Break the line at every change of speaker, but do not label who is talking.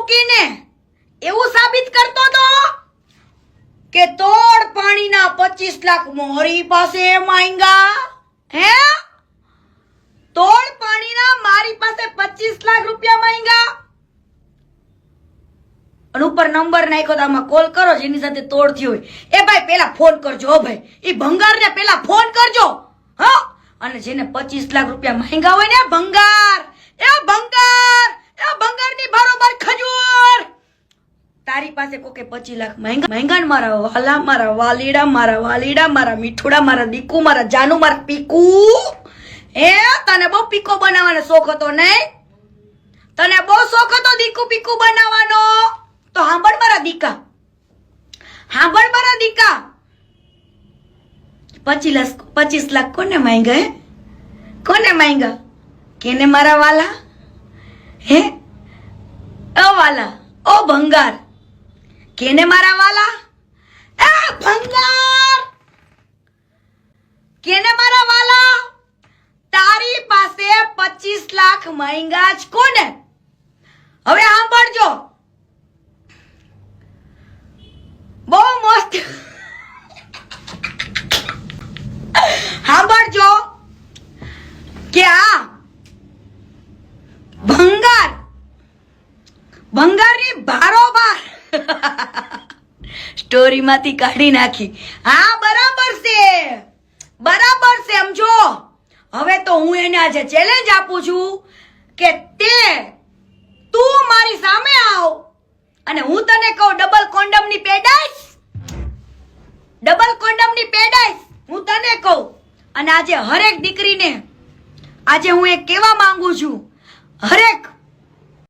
મૂકીને એવું સાબિત કરતો તો કે તોડ પાણીના 25 લાખ મોરી પાસે માંગ્યા હે તોડ પાણીના મારી પાસે 25 લાખ રૂપિયા માંગ્યા અને ઉપર નંબર નાખ્યો તો આમાં કોલ કરો જેની સાથે તોડ થયો હોય એ ભાઈ પેલા ફોન કરજો હો ભાઈ એ ભંગારને પેલા ફોન કરજો હા અને જેને 25 લાખ રૂપિયા માંગ્યા હોય ને ભંગારની બરોબર ખજૂર તારી પાસે કોકે 25 લાખ માંગ્યા ને મારા વાલા મારા વાલીડા મારા મીઠુડા મારા દીકુ મારા જાનુ મારા પીકુ એ તને બહુ પીકો બનાવવાનો શોખ હતો નહીં તને બહુ શોખ હતો દીકુ પીકુ બનાવવાનો તો સાંભળ મારા દીકા 25 લાખ કોને માંગ્યા કેને મારા વાલા હે ઓ વાલા ઓ ભંગાર કેને મારા વાલા એ ભંગાર કેને મારા વાલા તારી પાસે 25 લાખ માંગ્યા જ કોને હવે સાંભળજો બહુ મસ્ત સાંભળજો કે આ ભંગારની બારોબાર સ્ટોરી માંથી કાઢી નાખી હા બરાબર છે સમજો હવે તો હું એને આજે ચેલેન્જ આપું છું કે તું મારી સામે આવ અને હું તને કહું ડબલ કોન્ડમની પેડાઈશ હું તને કહું અને આજે હરેક દીકરીને આજે હું એક કહેવા માંગુ છું હરેક